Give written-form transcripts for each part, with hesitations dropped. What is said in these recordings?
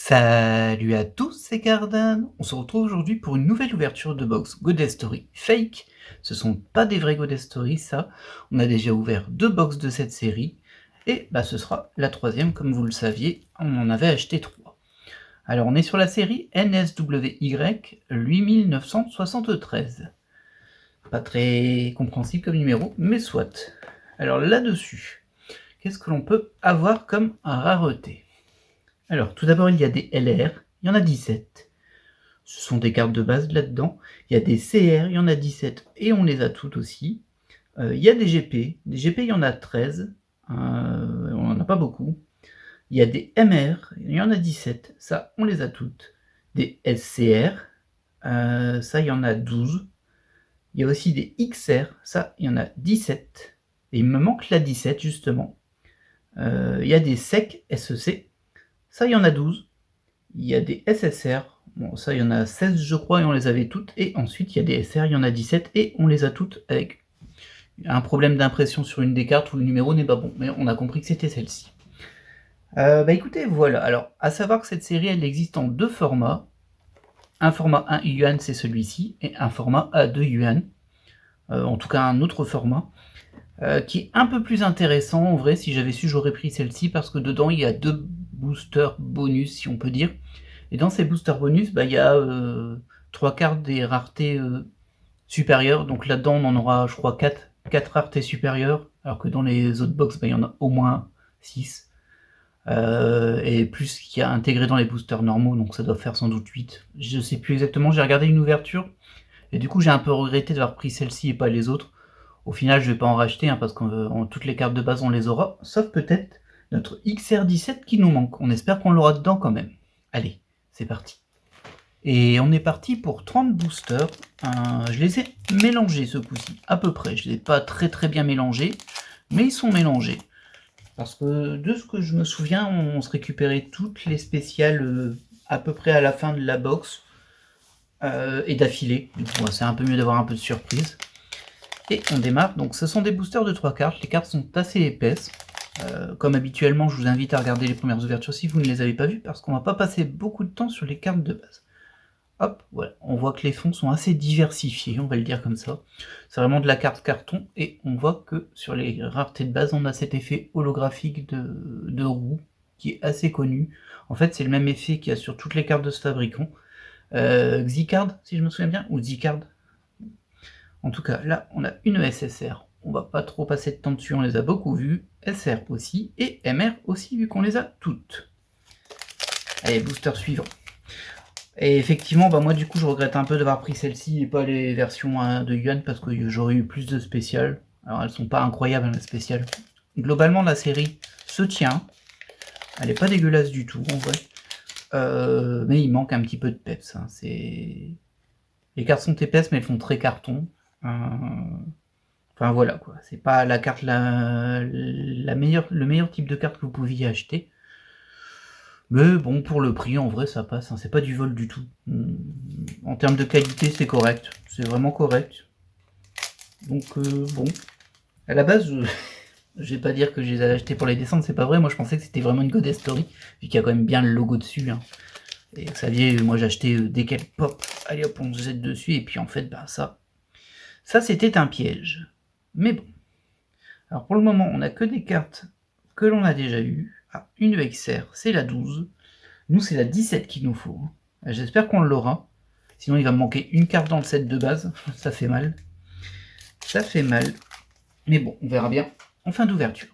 Salut à tous, c'est Cardan. On se retrouve aujourd'hui pour une nouvelle ouverture de box Goddess Story Fake. Ce sont pas des vrais Goddess Story, ça. On a déjà ouvert 2 box de cette série. Et ce sera la troisième, comme vous le saviez, on en avait acheté 3. Alors on est sur la série NSWY 8973. Pas très compréhensible comme numéro, mais soit. Alors là-dessus, qu'est-ce que l'on peut avoir comme rareté? Alors, tout d'abord, il y a des LR, il y en a 17. Ce sont des cartes de base là-dedans. Il y a des CR, il y en a 17, et on les a toutes aussi. Il y a des GP. Des GP, il y en a 13. On n'en a pas beaucoup. Il y a des MR, il y en a 17. Ça, on les a toutes. Des SCR, ça, il y en a 12. Il y a aussi des XR, ça, il y en a 17. Et il me manque la 17, justement. Il y a des SEC, ça, il y en a 12. Il y a des SSR, bon ça il y en a 16 je crois et on les avait toutes, et ensuite il y a des SR, il y en a 17 et on les a toutes avec un problème d'impression sur une des cartes où le numéro n'est pas bon, mais on a compris que c'était celle-ci. Écoutez, voilà, alors à savoir que cette série elle existe en deux formats, un format 1 yuan c'est celui-ci, et un format A2 yuan, en tout cas un autre format, qui est un peu plus intéressant en vrai. Si j'avais su j'aurais pris celle-ci parce que dedans il y a 2 boosters bonus si on peut dire. Et dans ces boosters bonus, il y a 3 cartes des raretés supérieures. Donc là-dedans, on en aura, je crois, 4 raretés supérieures, alors que dans les autres box, il y en a au moins 6. Et plus qu'il y a intégré dans les boosters normaux, donc ça doit faire sans doute 8. Je sais plus exactement, j'ai regardé une ouverture, et du coup j'ai un peu regretté d'avoir pris celle-ci et pas les autres. Au final, je vais pas en racheter, parce que toutes les cartes de base, on les aura, sauf peut-être notre XR17 qui nous manque. On espère qu'on l'aura dedans quand même. Allez, c'est parti. Et on est parti pour 30 boosters. Je les ai mélangés ce coup-ci, à peu près. Je ne les ai pas très bien mélangés, mais ils sont mélangés. Parce que de ce que je me souviens, on se récupérait toutes les spéciales à peu près à la fin de la box. Et d'affilée. C'est un peu mieux d'avoir un peu de surprise. Et on démarre. Donc ce sont des boosters de 3 cartes. Les cartes sont assez épaisses. Comme habituellement, je vous invite à regarder les premières ouvertures si vous ne les avez pas vues, parce qu'on va pas passer beaucoup de temps sur les cartes de base. Hop, voilà, on voit que les fonds sont assez diversifiés, on va le dire comme ça. C'est vraiment de la carte carton, et on voit que sur les raretés de base, on a cet effet holographique de roue, qui est assez connu. En fait, c'est le même effet qu'il y a sur toutes les cartes de ce fabricant. Xicard, si je me souviens bien, ou Zicard. En tout cas, là, on a une SSR. On va pas trop passer de temps dessus, on les a beaucoup vues. SR aussi, et MR aussi, vu qu'on les a toutes. Allez, booster suivant. Et effectivement, moi du coup je regrette un peu d'avoir pris celle-ci et pas les versions de yuan, parce que j'aurais eu plus de spéciales. Alors elles sont pas incroyables les spéciales. Globalement la série se tient. Elle est pas dégueulasse du tout en vrai. Mais il manque un petit peu de peps. Les cartes sont épaisses mais elles font très carton. Enfin voilà quoi. C'est pas la carte le meilleur type de carte que vous pouviez acheter. Mais bon, pour le prix, en vrai, ça passe. C'est pas du vol du tout. En termes de qualité, c'est correct. C'est vraiment correct. Donc, bon. À la base, je vais pas dire que je les ai achetés pour les descendre, c'est pas vrai. Moi, je pensais que c'était vraiment une Goddess Story, vu qu'il y a quand même bien le logo dessus. Et vous saviez, moi, j'achetais dès qu'elle pop. Allez hop, on se jette dessus. Et puis, en fait, ça c'était un piège. Mais bon. Alors, pour le moment, on a que des cartes que l'on a déjà eues. Ah, une XR, c'est la 12. Nous, c'est la 17 qu'il nous faut. J'espère qu'on l'aura. Sinon, il va me manquer une carte dans le set de base. Ça fait mal. Ça fait mal. Mais bon, on verra bien en fin d'ouverture.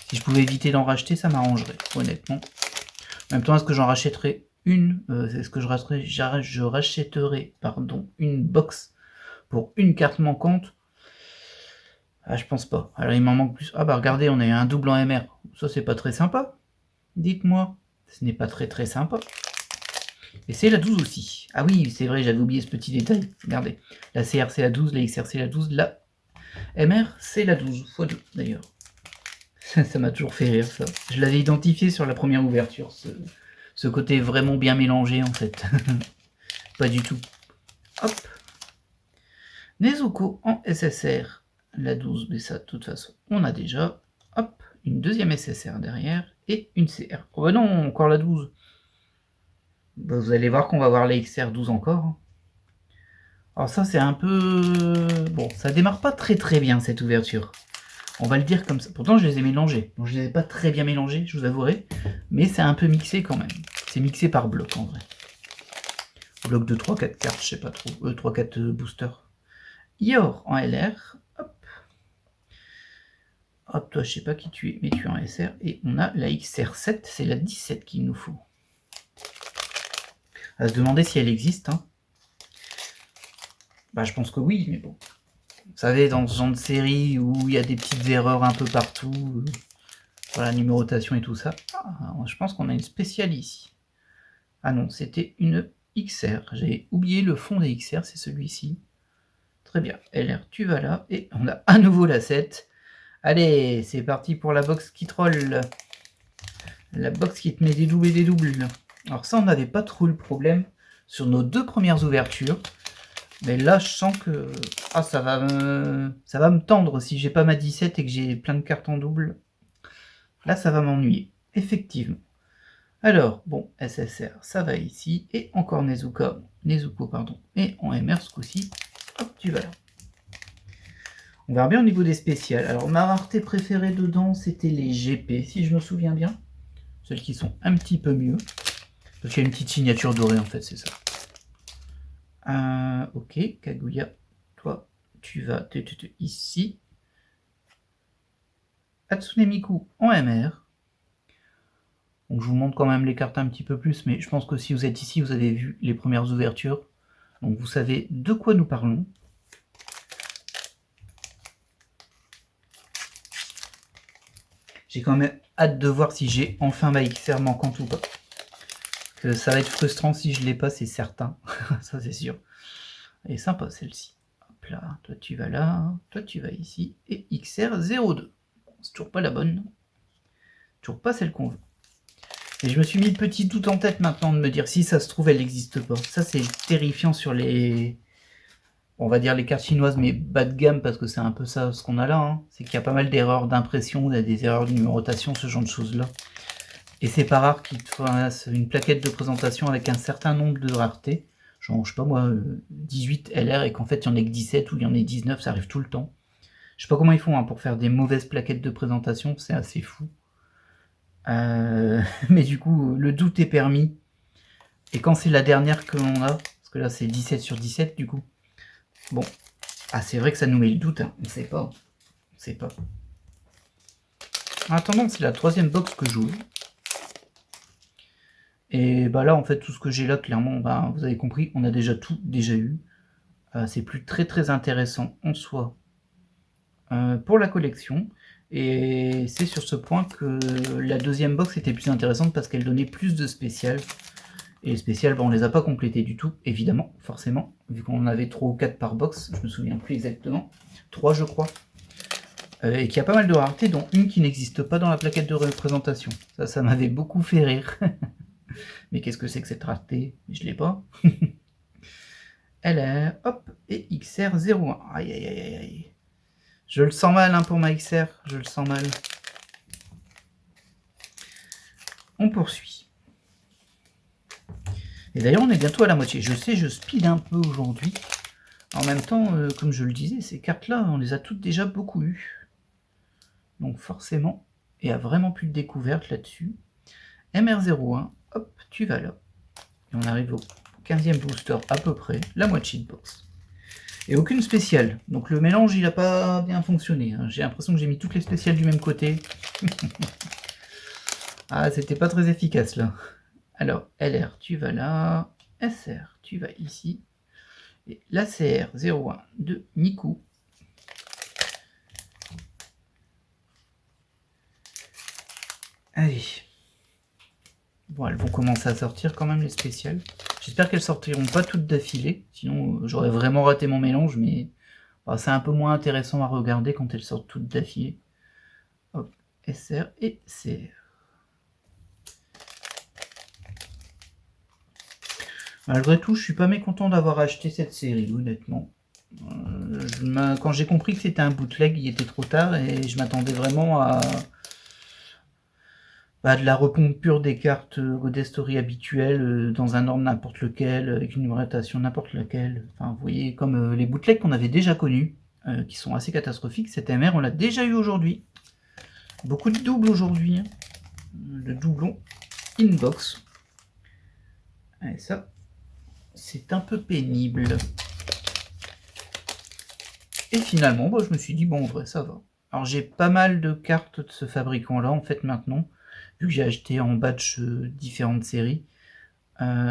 Si je pouvais éviter d'en racheter, ça m'arrangerait, honnêtement. En même temps, est-ce que j'en rachèterais une Est-ce que je rachèterais une box pour une carte manquante? Je pense pas. Alors, il m'en manque plus. Regardez, on a eu un double en MR. Ça, c'est pas très sympa. Dites-moi. Ce n'est pas très sympa. Et c'est la 12 aussi. Ah oui, c'est vrai, j'avais oublié ce petit détail. Regardez, la CR c'est la 12, la XR c'est la 12, la MR c'est la 12, x2 d'ailleurs. Ça m'a toujours fait rire ça. Je l'avais identifié sur la première ouverture, ce côté vraiment bien mélangé en fait. Pas du tout. Hop. Nezuko en SSR, la 12, mais ça de toute façon on a déjà. Hop, une deuxième SSR derrière et une CR. Oh bah non, encore la 12. Bah, vous allez voir qu'on va voir les XR12 encore. Alors ça, c'est un peu... Bon, ça démarre pas très très bien, cette ouverture. On va le dire comme ça. Pourtant, je les ai mélangés. Bon, je les ai pas très bien mélangés, je vous avouerai. Mais c'est un peu mixé quand même. C'est mixé par bloc, en vrai. Bloc de 3-4 cartes, je sais pas trop. 3-4 boosters. Yor en LR. Hop. Hop, toi, je sais pas qui tu es, mais tu es en SR. Et on a la XR7, c'est la 17 qu'il nous faut. À se demander si elle existe. Hein. Bah, je pense que oui, mais bon. Vous savez, dans ce genre de série où il y a des petites erreurs un peu partout, sur la numérotation et tout ça, je pense qu'on a une spéciale ici. Ah non, c'était une XR. J'ai oublié le fond des XR, c'est celui-ci. Très bien. LR, tu vas là. Et on a à nouveau la 7. Allez, c'est parti pour la box qui troll. La box qui te met des doubles et des doubles. Alors ça, on n'avait pas trop le problème sur nos deux premières ouvertures. Mais là, je sens que ça va me tendre si j'ai pas ma 17 et que j'ai plein de cartes en double. Là, ça va m'ennuyer, effectivement. Alors, bon, SSR, ça va ici. Et encore Nezuko, pardon. Et en MR, ce coup-ci, hop, tu vas là. On verra bien au niveau des spéciales. Alors, ma rareté préférée dedans, c'était les GP, si je me souviens bien. Celles qui sont un petit peu mieux. Parce qu'il y a une petite signature dorée, en fait, c'est ça. Ok, Kaguya, toi, tu vas ici. Hatsune Miku en MR. Donc je vous montre quand même les cartes un petit peu plus, mais je pense que si vous êtes ici, vous avez vu les premières ouvertures. Donc vous savez de quoi nous parlons. J'ai quand même hâte de voir si j'ai enfin ma XR manquante ou pas. Que ça va être frustrant si je l'ai pas, c'est certain. Ça c'est sûr. Elle est sympa celle-ci. Hop là, toi tu vas là, toi tu vas ici. Et XR02. C'est toujours pas la bonne. Toujours pas celle qu'on veut. Et je me suis mis le petit doute en tête maintenant de me dire si ça se trouve elle n'existe pas. Ça c'est terrifiant sur les... On va dire les cartes chinoises mais bas de gamme parce que c'est un peu ça ce qu'on a là. Hein. C'est qu'il y a pas mal d'erreurs d'impression, des erreurs de numérotation, ce genre de choses là. Et c'est pas rare qu'il te fasse une plaquette de présentation avec un certain nombre de raretés. Genre je sais pas moi 18 LR et qu'en fait il y en ait que 17 ou il y en ait 19, ça arrive tout le temps. Je sais pas comment ils font hein, pour faire des mauvaises plaquettes de présentation, c'est assez fou. Mais du coup, le doute est permis. Et quand c'est la dernière que l'on a, parce que là c'est 17 sur 17 du coup. Bon, c'est vrai que ça nous met le doute, hein. On sait pas. On sait pas. En attendant, c'est la troisième box que j'ouvre. Et bah là, en fait, tout ce que j'ai là, clairement, bah, vous avez compris, on a déjà tout eu. C'est plus très intéressant en soi pour la collection. Et c'est sur ce point que la deuxième box était plus intéressante parce qu'elle donnait plus de spécial. Et les spéciales, bon, on les a pas complétées du tout, évidemment, forcément, vu qu'on en avait 3 ou 4 par box, je me souviens plus exactement, 3 je crois, et qu'il y a pas mal de raretés, dont une qui n'existe pas dans la plaquette de représentation. Ça m'avait beaucoup fait rire. Mais qu'est-ce que c'est que cette rareté? Je l'ai pas. LR, hop, et XR01. Aïe aïe aïe aïe. Je le sens mal hein, pour ma XR, je le sens mal. On poursuit. Et d'ailleurs, on est bientôt à la moitié. Je sais, je speed un peu aujourd'hui. En même temps, comme je le disais, ces cartes-là, on les a toutes déjà beaucoup eues. Donc forcément, il n'y a vraiment plus de découverte là-dessus. MR01, hop, tu vas là. Et on arrive au 15e booster à peu près, la moitié de box. Et aucune spéciale. Donc le mélange, il n'a pas bien fonctionné. Hein. J'ai l'impression que j'ai mis toutes les spéciales du même côté. C'était pas très efficace là. Alors, LR, tu vas là. SR, tu vas ici. Et la CR01 de Miku. Allez. Bon, elles vont commencer à sortir quand même les spéciales. J'espère qu'elles sortiront pas toutes d'affilée. Sinon, j'aurais vraiment raté mon mélange. Mais c'est un peu moins intéressant à regarder quand elles sortent toutes d'affilée. Hop, SR et CR. Malgré tout, je suis pas mécontent d'avoir acheté cette série, honnêtement. Quand j'ai compris que c'était un bootleg, il était trop tard et je m'attendais vraiment de la repompe pure des cartes Godet Story habituelles dans un ordre n'importe lequel, avec une numérotation n'importe laquelle. Enfin, vous voyez, comme les bootlegs qu'on avait déjà connus, qui sont assez catastrophiques. Cette MR, on l'a déjà eu aujourd'hui. Beaucoup de doubles aujourd'hui, hein. De doublons inbox. Et ça, c'est un peu pénible. Et finalement, je me suis dit, bon, en vrai, ça va. Alors, j'ai pas mal de cartes de ce fabricant-là, en fait, maintenant, vu que j'ai acheté en batch différentes séries,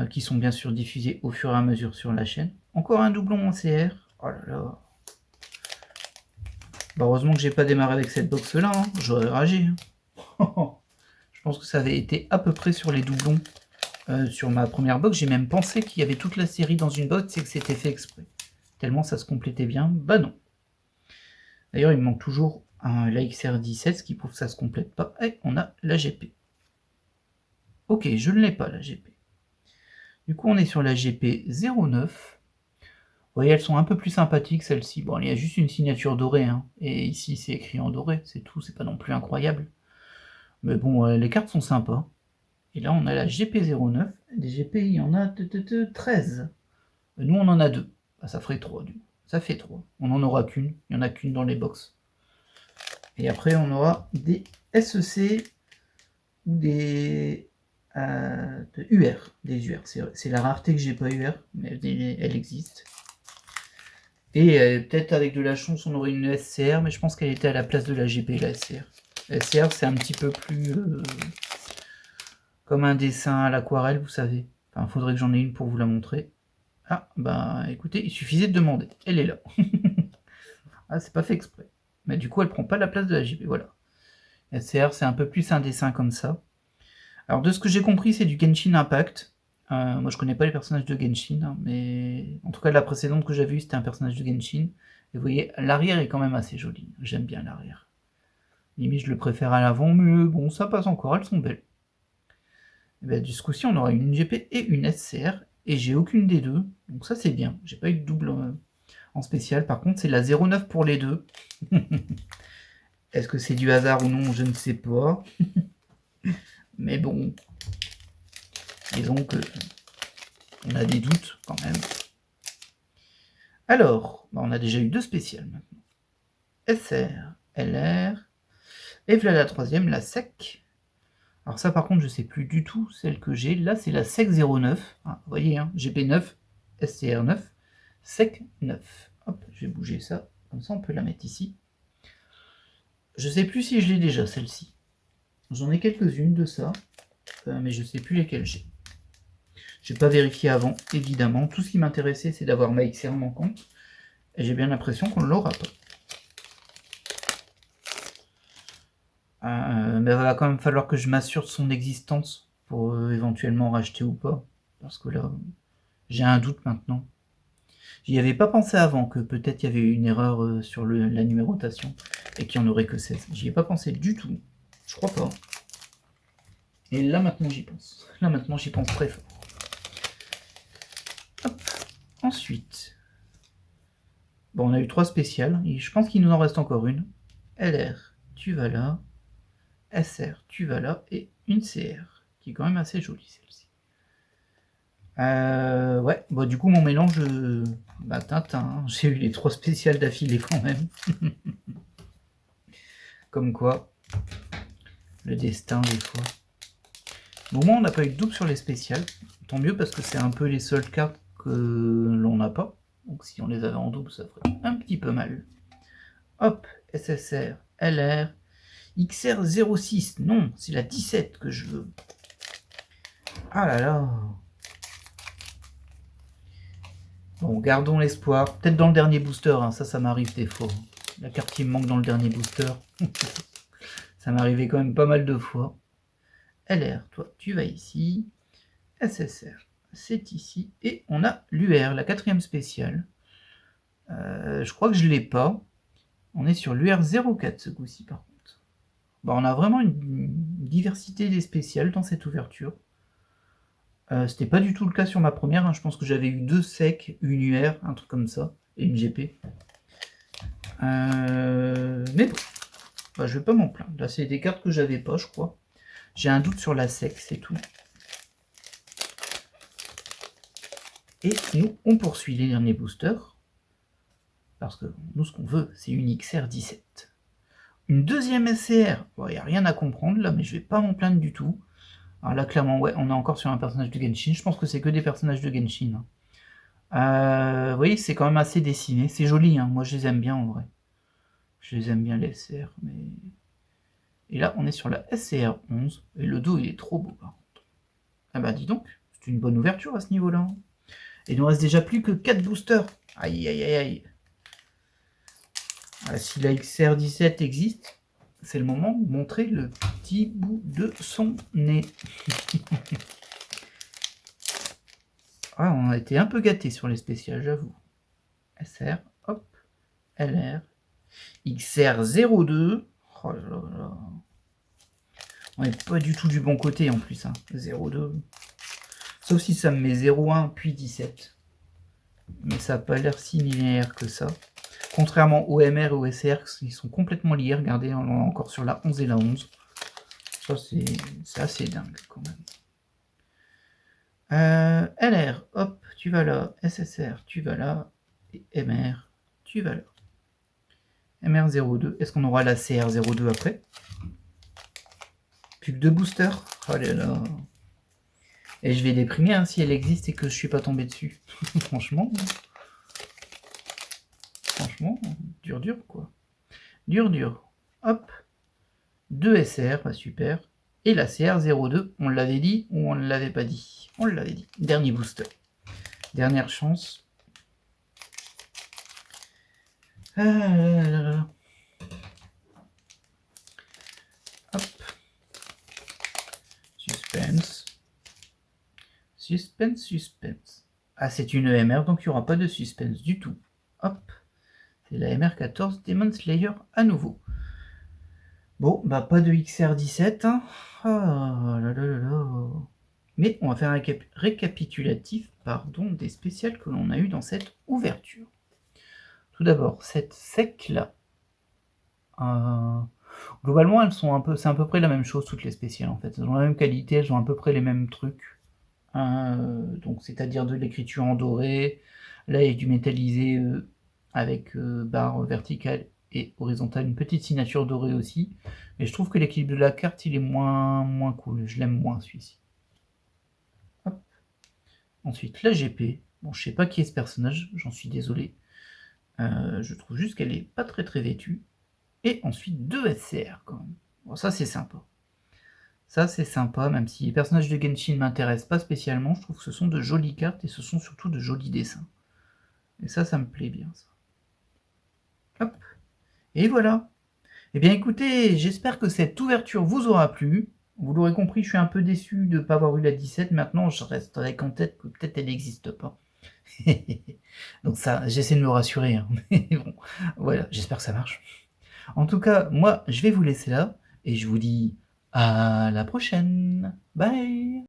qui sont bien sûr diffusées au fur et à mesure sur la chaîne. Encore un doublon en CR. Oh là là. Heureusement que j'ai pas démarré avec cette box-là, hein. J'aurais ragé. Je pense que ça avait été à peu près sur les doublons. Sur ma première box, j'ai même pensé qu'il y avait toute la série dans une box et que c'était fait exprès. Tellement ça se complétait bien. Bah non. D'ailleurs, il me manque toujours la XR17, ce qui prouve que ça se complète pas. Et on a la GP. Ok, je ne l'ai pas, la GP. Du coup, on est sur la GP 09. Vous voyez, elles sont un peu plus sympathiques, celles-ci. Bon, il y a juste une signature dorée, hein. Et ici, c'est écrit en doré, c'est tout. C'est pas non plus incroyable. Mais bon, les cartes sont sympas. Et là, on a la GP09. Des GP, il y en a 13. Nous, on en a 2. Bah, ça ferait 3, du coup. Ça fait 3. On n'en aura qu'une. Il n'y en a qu'une dans les box. Et après, on aura des SEC ou des UR. Des UR. C'est la rareté que j'ai pas UR, mais elle existe. Et peut-être avec de la chance, on aurait une SCR, mais je pense qu'elle était à la place de la GP, la SCR. La SCR, c'est un petit peu plus comme un dessin à l'aquarelle, vous savez. Enfin, faudrait que j'en ai une pour vous la montrer. Ah, bah écoutez, il suffisait de demander. Elle est là. Ah, c'est pas fait exprès. Mais du coup, elle prend pas la place de la JP, voilà. SCR, c'est un peu plus un dessin comme ça. Alors, de ce que j'ai compris, c'est du Genshin Impact. Moi, je connais pas les personnages de Genshin, hein, mais en tout cas, la précédente que j'avais vue, c'était un personnage de Genshin. Et vous voyez, l'arrière est quand même assez joli. J'aime bien l'arrière. Limite, je le préfère à l'avant, mais bon, ça passe encore, elles sont belles. Et ben, du coup-ci, on aura une GP et une SCR, et j'ai aucune des deux, donc ça c'est bien. J'ai pas eu de double en spécial, par contre, c'est la 09 pour les deux. Est-ce que c'est du hasard ou non, je ne sais pas. Mais bon, disons que on a des doutes quand même. Alors, on a déjà eu 2 spéciales maintenant. SR, LR, et voilà la troisième, la SEC. Alors ça par contre, je sais plus du tout celle que j'ai. Là, c'est la SEC 09. Ah, vous voyez, hein, GP9, SCR9, SEC 9. Hop, je vais bouger ça. Comme ça, on peut la mettre ici. Je sais plus si je l'ai déjà, celle-ci. J'en ai quelques-unes de ça, mais je sais plus lesquelles j'ai. J'ai pas vérifié avant, évidemment. Tout ce qui m'intéressait, c'est d'avoir ma XR manquante. Et j'ai bien l'impression qu'on ne l'aura pas. Mais il va quand même falloir que je m'assure de son existence pour éventuellement racheter ou pas. Parce que là, j'ai un doute maintenant. J'y avais pas pensé avant que peut-être il y avait eu une erreur sur la numérotation et qu'il n'y en aurait que 16. J'y ai pas pensé du tout. Je crois pas. Et là maintenant j'y pense. Là maintenant j'y pense très fort. Hop. Ensuite. Bon, on a eu 3 spéciales. Et je pense qu'il nous en reste encore une. LR, tu vas là. SR, tu vas là. Et une CR, qui est quand même assez jolie celle-ci. Ouais, bon, du coup mon mélange... Bah Tintin, hein. J'ai eu les 3 spéciales d'affilée quand même. Comme quoi, le destin des fois. Au moins on n'a pas eu de double sur les spéciales. Tant mieux parce que c'est un peu les seules cartes que l'on n'a pas. Donc si on les avait en double, ça ferait un petit peu mal. Hop, SSR, LR, XR06. Non, c'est la 17 que je veux. Ah là là. Bon, gardons l'espoir. Peut-être dans le dernier booster, hein. Ça m'arrive des fois. La carte qui me manque dans le dernier booster. Ça m'arrivait quand même pas mal de fois. LR, toi, tu vas ici. SSR, c'est ici. Et on a l'UR, la 4ème spéciale. Je crois que je ne l'ai pas. On est sur l'UR 04 ce coup-ci, par contre. Bon, on a vraiment une diversité des spéciales dans cette ouverture. C'était pas du tout le cas sur ma première. Hein. Je pense que j'avais eu 2 secs, une UR, un truc comme ça, et une GP. Mais bon, bah, je vais pas m'en plaindre. Là, c'est des cartes que j'avais pas, je crois. J'ai un doute sur la sec, c'est tout. Et nous, on poursuit les derniers boosters. Parce que nous, ce qu'on veut, c'est une XR17. Une deuxième SCR. Bon, il n'y a rien à comprendre là, mais je vais pas m'en plaindre du tout. Alors là, clairement, ouais, on est encore sur un personnage de Genshin. Je pense que c'est que des personnages de Genshin. Vous voyez, c'est quand même assez dessiné. C'est joli, hein. Moi, je les aime bien en vrai. Je les aime bien, les SCR. Mais... Et là, on est sur la SCR 11. Et le dos, il est trop beau, par contre. Ah bah, dis donc, c'est une bonne ouverture à ce niveau-là. Et il nous reste déjà plus que 4 boosters. Aïe, aïe, aïe, aïe. Ah, si la XR17 existe, c'est le moment de montrer le petit bout de son nez. Ah, on a été un peu gâtés sur les spéciales, j'avoue. SR, hop, LR, XR02. Oh là là là. On n'est pas du tout du bon côté en plus, hein. 02. Sauf si ça me met 01 puis 17. Mais ça n'a pas l'air si linéaire que ça. Contrairement au MR et au SR, qui sont complètement liés. Regardez, on est encore sur la 11 et la 11. Ça, c'est assez dingue quand même. LR, hop, tu vas là. SSR, tu vas là. Et MR, tu vas là. MR02, est-ce qu'on aura la CR02 après? Plus que 2 boosters. Oh là là. Et je vais déprimer hein, si elle existe et que je suis pas tombé dessus. Franchement, dur quoi. Dur. Hop. 2 SR, bah super. Et la CR02, on l'avait dit ou on ne l'avait pas dit? On l'avait dit. Dernier booster. Dernière chance. Ah là là là. Hop. Suspense. Ah, c'est une EMR, donc il n'y aura pas de suspense du tout. Hop. C'est la MR14 Demon Slayer à nouveau. Bon, bah pas de XR17. Hein. Oh là là là là. Mais on va faire un récapitulatif des spéciales que l'on a eu dans cette ouverture. Tout d'abord, cette sec-là. Globalement, elles sont c'est à peu près la même chose, toutes les spéciales en fait. Elles ont la même qualité, elles ont à peu près les mêmes trucs. Donc, c'est-à-dire de l'écriture en doré. Là, il y a du métallisé avec barre verticale et horizontale, une petite signature dorée aussi. Mais je trouve que l'équilibre de la carte, il est moins cool. Je l'aime moins celui-ci. Ensuite, la GP. Bon, je sais pas qui est ce personnage, j'en suis désolé. Je trouve juste qu'elle est pas très vêtue. Et ensuite, 2 SCR quand même. Bon, ça c'est sympa. Ça c'est sympa, même si les personnages de Genshin ne m'intéressent pas spécialement, je trouve que ce sont de jolies cartes et ce sont surtout de jolis dessins. Et ça me plaît bien, ça. Hop. Et voilà. Eh bien écoutez, j'espère que cette ouverture vous aura plu. Vous l'aurez compris, je suis un peu déçu de ne pas avoir eu la 17. Maintenant, je reste avec en tête que peut-être elle n'existe pas. Donc ça, j'essaie de me rassurer. Hein. Mais bon, voilà, j'espère que ça marche. En tout cas, moi, je vais vous laisser là. Et je vous dis à la prochaine. Bye!